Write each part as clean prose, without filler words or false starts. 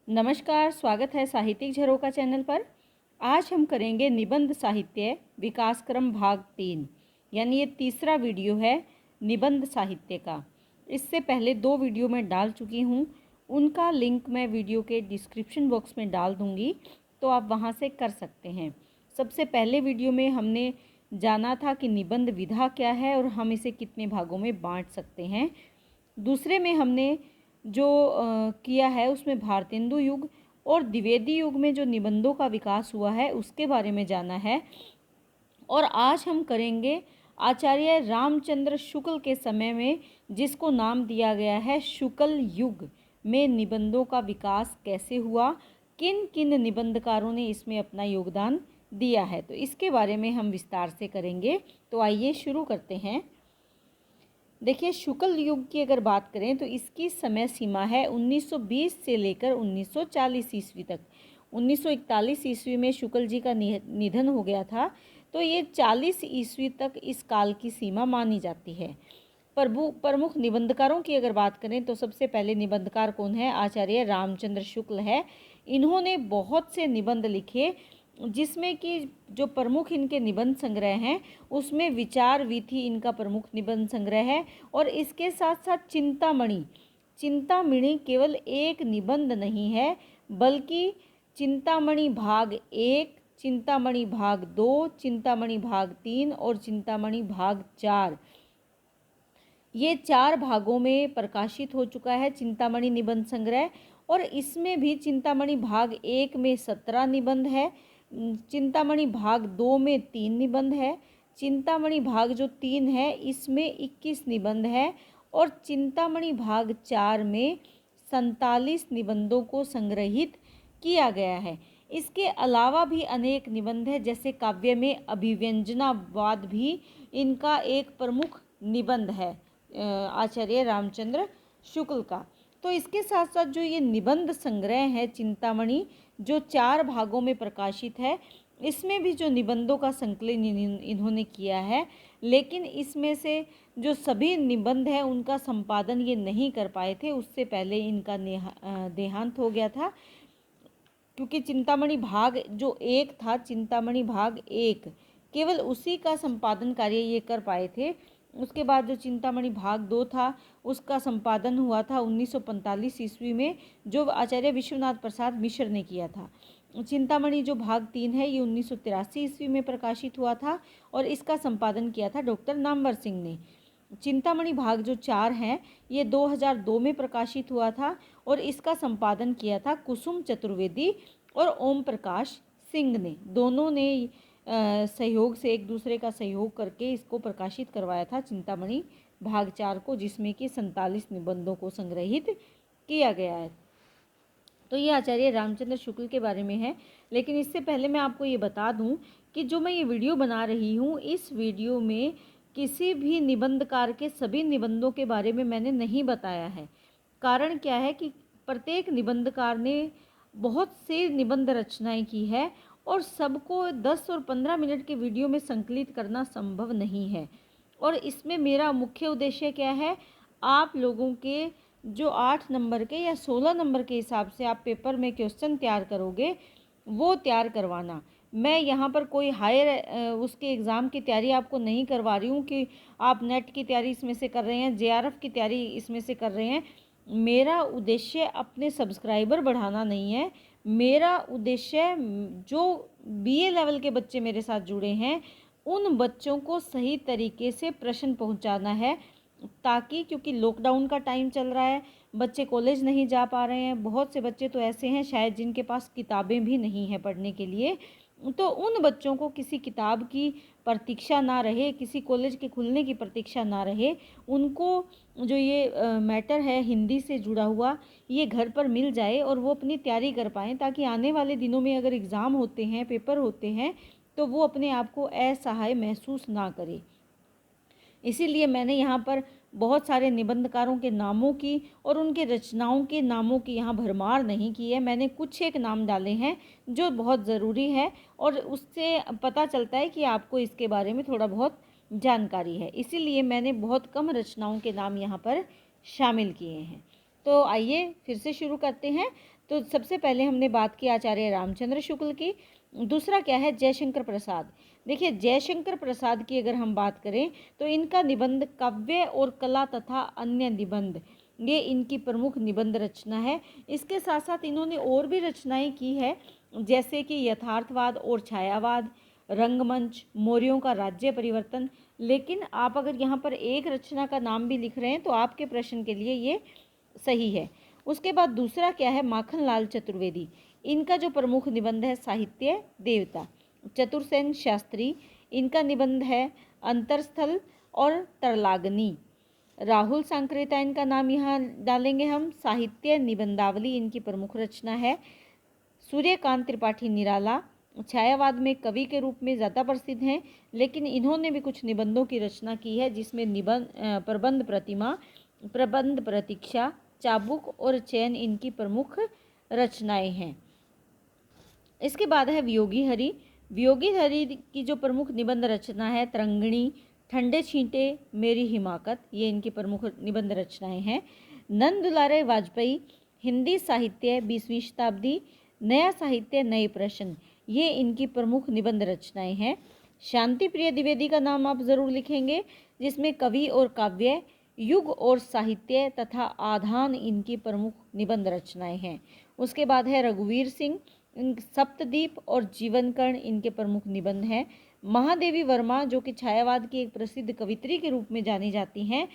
नमस्कार, स्वागत है साहित्यिक झरोखा चैनल पर। आज हम करेंगे निबंध साहित्य विकास क्रम भाग 3, यानी ये तीसरा वीडियो है निबंध साहित्य का। इससे पहले 2 वीडियो मैं डाल चुकी हूँ, उनका लिंक मैं वीडियो के डिस्क्रिप्शन बॉक्स में डाल दूँगी, तो आप वहाँ से कर सकते हैं। सबसे पहले वीडियो में हमने जाना था कि निबंध विधा क्या है और हम इसे कितने भागों में बाँट सकते हैं। दूसरे में हमने जो किया है उसमें भारतेंदु युग और द्विवेदी युग में जो निबंधों का विकास हुआ है उसके बारे में जाना है। और आज हम करेंगे आचार्य रामचंद्र शुक्ल के समय में, जिसको नाम दिया गया है शुक्ल युग, में निबंधों का विकास कैसे हुआ, किन किन निबंधकारों ने इसमें अपना योगदान दिया है, तो इसके बारे में हम विस्तार से करेंगे। तो आइए शुरू करते हैं। देखिए, शुक्ल युग की अगर बात करें तो इसकी समय सीमा है 1920 से लेकर 1940 ईस्वी तक। 1941 ईस्वी में शुक्ल जी का निधन हो गया था, तो ये 40 ईस्वी तक इस काल की सीमा मानी जाती है। प्रमुख निबंधकारों की अगर बात करें तो सबसे पहले निबंधकार कौन है? आचार्य रामचंद्र शुक्ल है। इन्होंने बहुत से निबंध लिखे, जिसमें कि जो प्रमुख इनके निबंध संग्रह हैं उसमें विचार वीथी इनका प्रमुख निबंध संग्रह है। और इसके साथ साथ चिंतामणि केवल एक निबंध नहीं है, बल्कि चिंतामणि भाग 1, चिंतामणि भाग 2, चिंतामणि भाग 3 और चिंतामणि भाग 4, ये 4 भागों में प्रकाशित हो चुका है चिंतामणि निबंध संग्रह। और इसमें भी चिंतामणि भाग 1 में 17 निबंध है, चिंतामणि भाग 2 में 3 निबंध है, चिंतामणि भाग जो 3 है इसमें 21 निबंध है, और चिंतामणि भाग 4 में 47 निबंधों को संग्रहित किया गया है। इसके अलावा भी अनेक निबंध है, जैसे काव्य में अभिव्यंजनावाद भी इनका एक प्रमुख निबंध है आचार्य रामचंद्र शुक्ल का। तो इसके साथ साथ जो ये निबंध संग्रह है चिंतामणि, जो 4 भागों में प्रकाशित है, इसमें भी जो निबंधों का संकलन इन्होंने किया है, लेकिन इसमें से जो सभी निबंध हैं उनका संपादन ये नहीं कर पाए थे, उससे पहले इनका देहांत हो गया था। क्योंकि चिंतामणि भाग जो 1 था, चिंतामणि भाग 1, केवल उसी का संपादन कार्य ये कर पाए थे। उसके बाद जो चिंतामणि भाग 2 था उसका संपादन हुआ था 1945 ईस्वी में, जो आचार्य विश्वनाथ प्रसाद मिश्र ने किया था। चिंतामणि जो भाग 3 है ये 1983 ईस्वी में प्रकाशित हुआ था और इसका संपादन किया था डॉक्टर नामवर सिंह ने। चिंतामणि भाग जो 4 हैं ये 2002 में प्रकाशित हुआ था और इसका संपादन किया था कुसुम चतुर्वेदी और ओम प्रकाश सिंह ने। दोनों ने सहयोग से, एक दूसरे का सहयोग करके इसको प्रकाशित करवाया था चिंतामणि भाग 4 को, जिसमें कि 47 निबंधों को संग्रहित किया गया है। तो ये आचार्य रामचंद्र शुक्ल के बारे में है। लेकिन इससे पहले मैं आपको ये बता दूं कि जो मैं ये वीडियो बना रही हूँ, इस वीडियो में किसी भी निबंधकार के सभी निबंधों के बारे में मैंने नहीं बताया है। कारण क्या है कि प्रत्येक निबंधकार ने बहुत से निबंध रचनाएं की है और सबको 10 और 15 मिनट के वीडियो में संकलित करना संभव नहीं है। और इसमें मेरा मुख्य उद्देश्य क्या है? आप लोगों के जो 8 नंबर के या 16 नंबर के हिसाब से आप पेपर में क्वेश्चन तैयार करोगे, वो तैयार करवाना। मैं यहाँ पर कोई हायर उसके एग्ज़ाम की तैयारी आपको नहीं करवा रही हूँ कि आप नेट की तैयारी इसमें से कर रहे हैं, जेआरएफ की तैयारी इसमें से कर रहे हैं। मेरा उद्देश्य अपने सब्सक्राइबर बढ़ाना नहीं है। मेरा उद्देश्य जो बीए लेवल के बच्चे मेरे साथ जुड़े हैं उन बच्चों को सही तरीके से प्रश्न पहुंचाना है, ताकि, क्योंकि लॉकडाउन का टाइम चल रहा है, बच्चे कॉलेज नहीं जा पा रहे हैं, बहुत से बच्चे तो ऐसे हैं शायद जिनके पास किताबें भी नहीं हैं पढ़ने के लिए। तो उन बच्चों को किसी किताब की प्रतीक्षा ना रहे, किसी कॉलेज के खुलने की प्रतीक्षा ना रहे। उनको जो ये मैटर है हिंदी से जुड़ा हुआ, ये घर पर मिल जाए और वो अपनी तैयारी कर पाएँ, ताकि आने वाले दिनों में अगर एग्ज़ाम होते हैं, पेपर होते हैं, तो वो अपने आप को असहाय महसूस ना करे। इसीलिए मैंने यहाँ पर बहुत सारे निबंधकारों के नामों की और उनके रचनाओं के नामों की यहाँ भरमार नहीं की है। मैंने कुछ एक नाम डाले हैं जो बहुत ज़रूरी है और उससे पता चलता है कि आपको इसके बारे में थोड़ा बहुत जानकारी है। इसीलिए मैंने बहुत कम रचनाओं के नाम यहाँ पर शामिल किए हैं। तो आइए फिर से शुरू करते हैं। तो सबसे पहले हमने बात की आचार्य रामचंद्र शुक्ल की। दूसरा क्या है, जयशंकर प्रसाद। देखिए जयशंकर प्रसाद की अगर हम बात करें तो इनका निबंध काव्य और कला तथा अन्य निबंध, ये इनकी प्रमुख निबंध रचना है। इसके साथ साथ इन्होंने और भी रचनाएं की है, जैसे कि यथार्थवाद और छायावाद, रंगमंच, मौर्यों का राज्य परिवर्तन। लेकिन आप अगर यहाँ पर एक रचना का नाम भी लिख रहे हैं तो आपके प्रश्न के लिए ये सही है। उसके बाद दूसरा क्या है, माखनलाल चतुर्वेदी। इनका जो प्रमुख निबंध है साहित्य देवता। चतुरसेन शास्त्री, इनका निबंध है अंतरस्थल और तरलागनी। राहुल सांकृता, इनका नाम यहाँ डालेंगे हम, साहित्य निबंधावली इनकी प्रमुख रचना है। सूर्यकांत त्रिपाठी निराला छायावाद में कवि के रूप में ज़्यादा प्रसिद्ध हैं, लेकिन इन्होंने भी कुछ निबंधों की रचना की है, जिसमें प्रबंध प्रतिमा, प्रबंध प्रतीक्षा, चाबुक और चयन इनकी प्रमुख रचनाएं हैं। इसके बाद है वियोगी हरि। वियोगी हरि की जो प्रमुख निबंध रचना है तरंगिणी, ठंडे छींटे, मेरी हिमाकत, ये इनकी प्रमुख निबंध रचनाएं हैं। नंद दुलारे वाजपेयी, हिंदी साहित्य 20वीं शताब्दी, नया साहित्य नए प्रश्न, ये इनकी प्रमुख निबंध रचनाएं हैं। शांति प्रिय द्विवेदी का नाम आप ज़रूर लिखेंगे, जिसमें कवि और काव्य, युग और साहित्य तथा आधान इनकी प्रमुख निबंध रचनाएं हैं। उसके बाद है रघुवीर सिंह, सप्तदीप और जीवनकर्ण इनके प्रमुख निबंध हैं। महादेवी वर्मा, जो कि छायावाद की एक प्रसिद्ध कवित्री के रूप में जानी जाती हैं,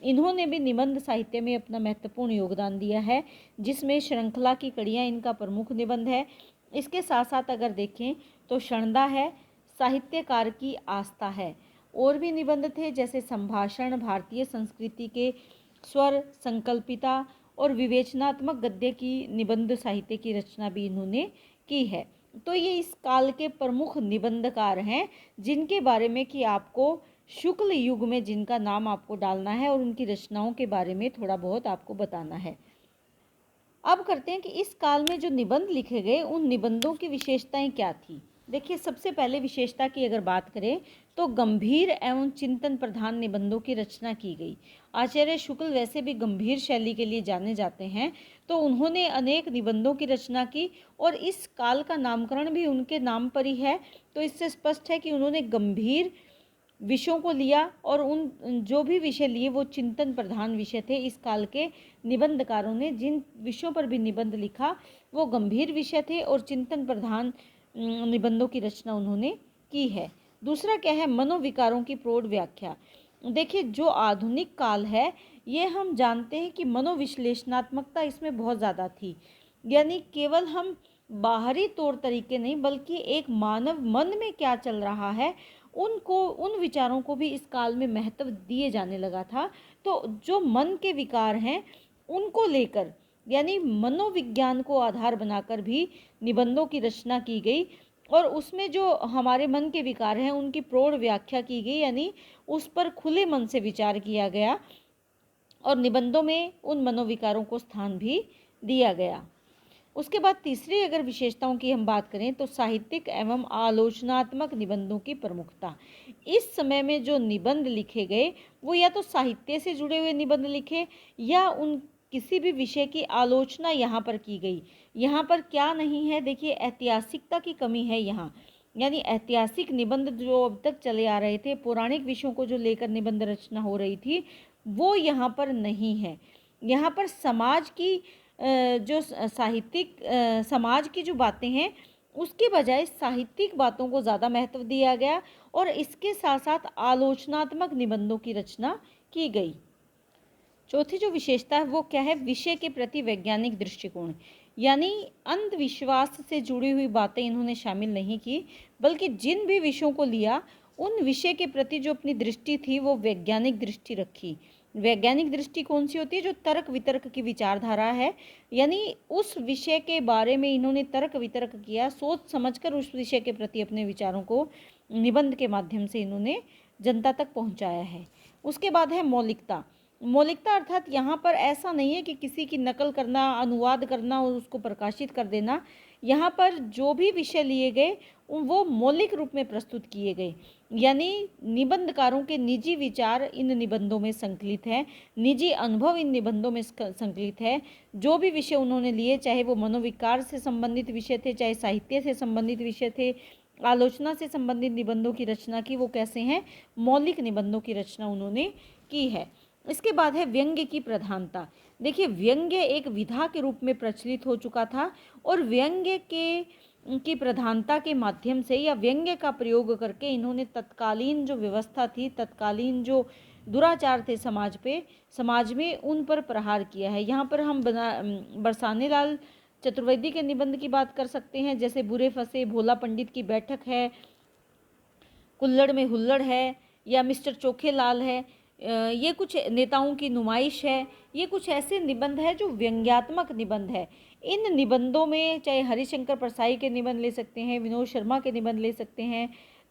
इन्होंने भी निबंध साहित्य में अपना महत्वपूर्ण योगदान दिया है, जिसमें श्रृंखला की कड़ियाँ इनका प्रमुख निबंध है। इसके साथ साथ अगर देखें तो शरणदा है, साहित्यकार की आस्था है। और भी निबंध थे, जैसे संभाषण, भारतीय संस्कृति के स्वर, संकल्पिता और विवेचनात्मक गद्य की निबंध साहित्य की रचना भी इन्होंने की है। तो ये इस काल के प्रमुख निबंधकार हैं, जिनके बारे में कि आपको शुक्ल युग में जिनका नाम आपको डालना है और उनकी रचनाओं के बारे में थोड़ा बहुत आपको बताना है। अब करते हैं कि इस काल में जो निबंध लिखे गए उन निबंधों की विशेषताएं क्या थी। देखिए सबसे पहले विशेषता की अगर बात करें तो गंभीर एवं चिंतन प्रधान निबंधों की रचना की गई। आचार्य शुक्ल वैसे भी गंभीर शैली के लिए जाने जाते हैं, तो उन्होंने अनेक निबंधों की रचना की और इस काल का नामकरण भी उनके नाम पर ही है। तो इससे स्पष्ट है कि उन्होंने गंभीर विषयों को लिया और उन जो भी विषय लिए वो चिंतन प्रधान विषय थे। इस काल के निबंधकारों ने जिन विषयों पर भी निबंध लिखा वो गंभीर विषय थे और चिंतन प्रधान निबंधों की रचना उन्होंने की है। दूसरा क्या है, मनोविकारों की प्रौढ़ व्याख्या। देखिए जो आधुनिक काल है ये हम जानते हैं कि मनोविश्लेषणात्मकता इसमें बहुत ज़्यादा थी, यानी केवल हम बाहरी तौर तरीके नहीं बल्कि एक मानव मन में क्या चल रहा है उन विचारों को भी इस काल में महत्व दिए जाने लगा था। तो जो मन के विकार हैं उनको लेकर, यानी मनोविज्ञान को आधार बनाकर भी निबंधों की रचना की गई और उसमें जो हमारे मन के विकार हैं उनकी प्रौढ़ व्याख्या की गई, यानी उस पर खुले मन से विचार किया गया और निबंधों में उन मनोविकारों को स्थान भी दिया गया। उसके बाद तीसरी अगर विशेषताओं की हम बात करें तो साहित्यिक एवं आलोचनात्मक निबंधों की प्रमुखता। इस समय में जो निबंध लिखे गए वो या तो साहित्य से जुड़े हुए निबंध लिखे या उन किसी भी विषय की आलोचना यहाँ पर की गई। यहाँ पर क्या नहीं है, देखिए ऐतिहासिकता की कमी है यहाँ, यानी ऐतिहासिक निबंध जो अब तक चले आ रहे थे, पौराणिक विषयों को जो लेकर निबंध रचना हो रही थी वो यहाँ पर नहीं है। यहाँ पर समाज की जो साहित्यिक समाज की जो बातें हैं उसके बजाय साहित्यिक बातों को ज़्यादा महत्व दिया गया और इसके साथ साथ आलोचनात्मक निबंधों की रचना की गई। चौथी जो विशेषता है वो क्या है, विषय के प्रति वैज्ञानिक दृष्टिकोण, यानी अंधविश्वास से जुड़ी हुई बातें इन्होंने शामिल नहीं की, बल्कि जिन भी विषयों को लिया उन विषय के प्रति जो अपनी दृष्टि थी वो वैज्ञानिक दृष्टि रखी। वैज्ञानिक दृष्टि कौन सी होती है, जो तर्क वितर्क की विचारधारा है, यानी उस विषय के बारे में इन्होंने तर्क वितर्क किया, सोच समझकर उस विषय के प्रति अपने विचारों को निबंध के माध्यम से इन्होंने जनता तक पहुंचाया है। उसके बाद है मौलिकता। मौलिकता अर्थात यहाँ पर ऐसा नहीं है कि किसी की नकल करना, अनुवाद करना और उसको प्रकाशित कर देना। यहाँ पर जो भी विषय लिए गए वो मौलिक रूप में प्रस्तुत किए गए, यानी निबंधकारों के निजी विचार इन निबंधों में संकलित हैं, निजी अनुभव इन निबंधों में संकलित है। जो भी विषय उन्होंने लिए, चाहे वो मनोविकार से संबंधित विषय थे, चाहे साहित्य से संबंधित विषय थे, आलोचना से संबंधित निबंधों की रचना की, वो कैसे हैं, मौलिक निबंधों की रचना उन्होंने की है। इसके बाद है व्यंग्य की प्रधानता। देखिए, व्यंग्य एक विधा के रूप में प्रचलित हो चुका था और व्यंग्य की प्रधानता के माध्यम से या व्यंग्य का प्रयोग करके इन्होंने तत्कालीन जो व्यवस्था थी, तत्कालीन जो दुराचार थे समाज में उन पर प्रहार किया है। यहाँ पर हम बरसाने लाल चतुर्वेदी के निबंध की बात कर सकते हैं, जैसे बुरे फंसे, भोला पंडित की बैठक है, कुल्लड़ में हुल्लड़ है, या मिस्टर चोखे लाल है, ये कुछ नेताओं की नुमाइश है। ये कुछ ऐसे निबंध है जो व्यंग्यात्मक निबंध है। इन निबंधों में चाहे हरिशंकर परसाई के निबंध ले सकते हैं, विनोद शर्मा के निबंध ले सकते हैं,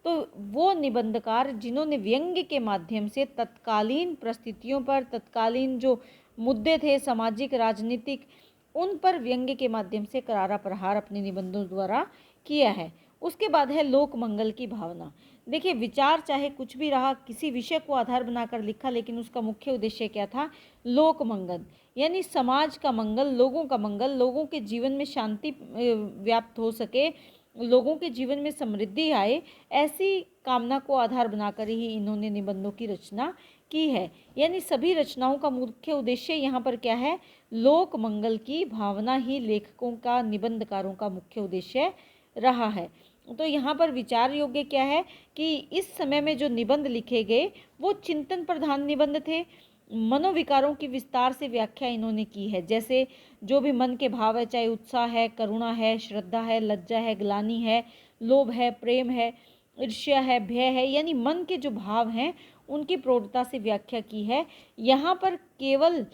तो वो निबंधकार जिन्होंने व्यंग्य के माध्यम से तत्कालीन परिस्थितियों पर, तत्कालीन जो मुद्दे थे सामाजिक राजनीतिक, उन पर व्यंग्य के माध्यम से करारा प्रहार अपने निबंधों द्वारा किया है। उसके बाद है लोक मंगल की भावना। देखिए, विचार चाहे कुछ भी रहा, किसी विषय को आधार बनाकर लिखा, लेकिन उसका मुख्य उद्देश्य क्या था, लोक मंगल, यानी समाज का मंगल, लोगों के जीवन में शांति व्याप्त हो सके, लोगों के जीवन में समृद्धि आए, ऐसी कामना को आधार बनाकर ही इन्होंने निबंधों की रचना की है। यानी सभी रचनाओं का मुख्य उद्देश्य यहाँ पर क्या है, लोक मंगल की भावना ही लेखकों का, निबंधकारों का मुख्य उद्देश्य रहा है। तो यहाँ पर विचार योग्य क्या है कि इस समय में जो निबंध लिखे गए वो चिंतन प्रधान निबंध थे। मनोविकारों की विस्तार से व्याख्या इन्होंने की है, जैसे जो भी मन के भाव है, चाहे उत्साह है, करुणा है, श्रद्धा है, लज्जा है, ग्लानि है, लोभ है, प्रेम है, ईर्ष्या है, भय है, यानी मन के जो भाव हैं उनकी प्रौढ़ता से व्याख्या की है। यहाँ पर केवल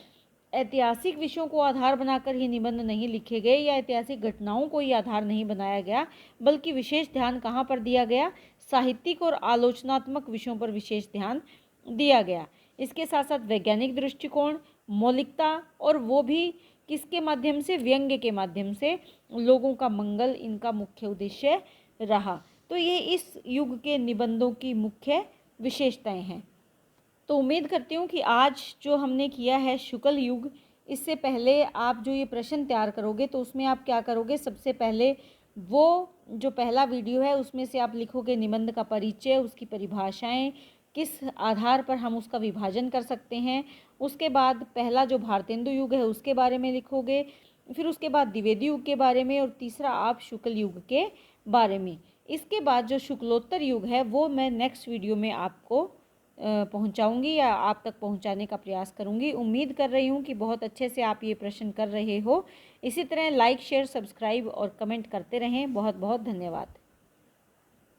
ऐतिहासिक विषयों को आधार बनाकर ही निबंध नहीं लिखे गए या ऐतिहासिक घटनाओं को ही आधार नहीं बनाया गया, बल्कि विशेष ध्यान कहाँ पर दिया गया, साहित्यिक और आलोचनात्मक विषयों पर विशेष ध्यान दिया गया। इसके साथ साथ वैज्ञानिक दृष्टिकोण, मौलिकता, और वो भी किसके माध्यम से, व्यंग्य के माध्यम से, लोगों का मंगल इनका मुख्य उद्देश्य रहा। तो ये इस युग के निबंधों की मुख्य विशेषताएं हैं। तो उम्मीद करती हूँ कि आज जो हमने किया है शुक्ल युग, इससे पहले आप जो ये प्रश्न तैयार करोगे तो उसमें आप क्या करोगे, सबसे पहले वो जो पहला वीडियो है उसमें से आप लिखोगे निबंध का परिचय, उसकी परिभाषाएं, किस आधार पर हम उसका विभाजन कर सकते हैं। उसके बाद पहला जो भारतेंदु युग है उसके बारे में लिखोगे, फिर उसके बाद द्विवेदी युग के बारे में, और तीसरा आप शुक्ल युग के बारे में। इसके बाद जो शुक्लोत्तर युग है वो मैं नेक्स्ट वीडियो में आपको पहुंचाऊंगी या आप तक पहुंचाने का प्रयास करूंगी। उम्मीद कर रही हूं कि बहुत अच्छे से आप ये प्रश्न कर रहे हो। इसी तरह लाइक, शेयर, सब्सक्राइब और कमेंट करते रहें। बहुत बहुत धन्यवाद।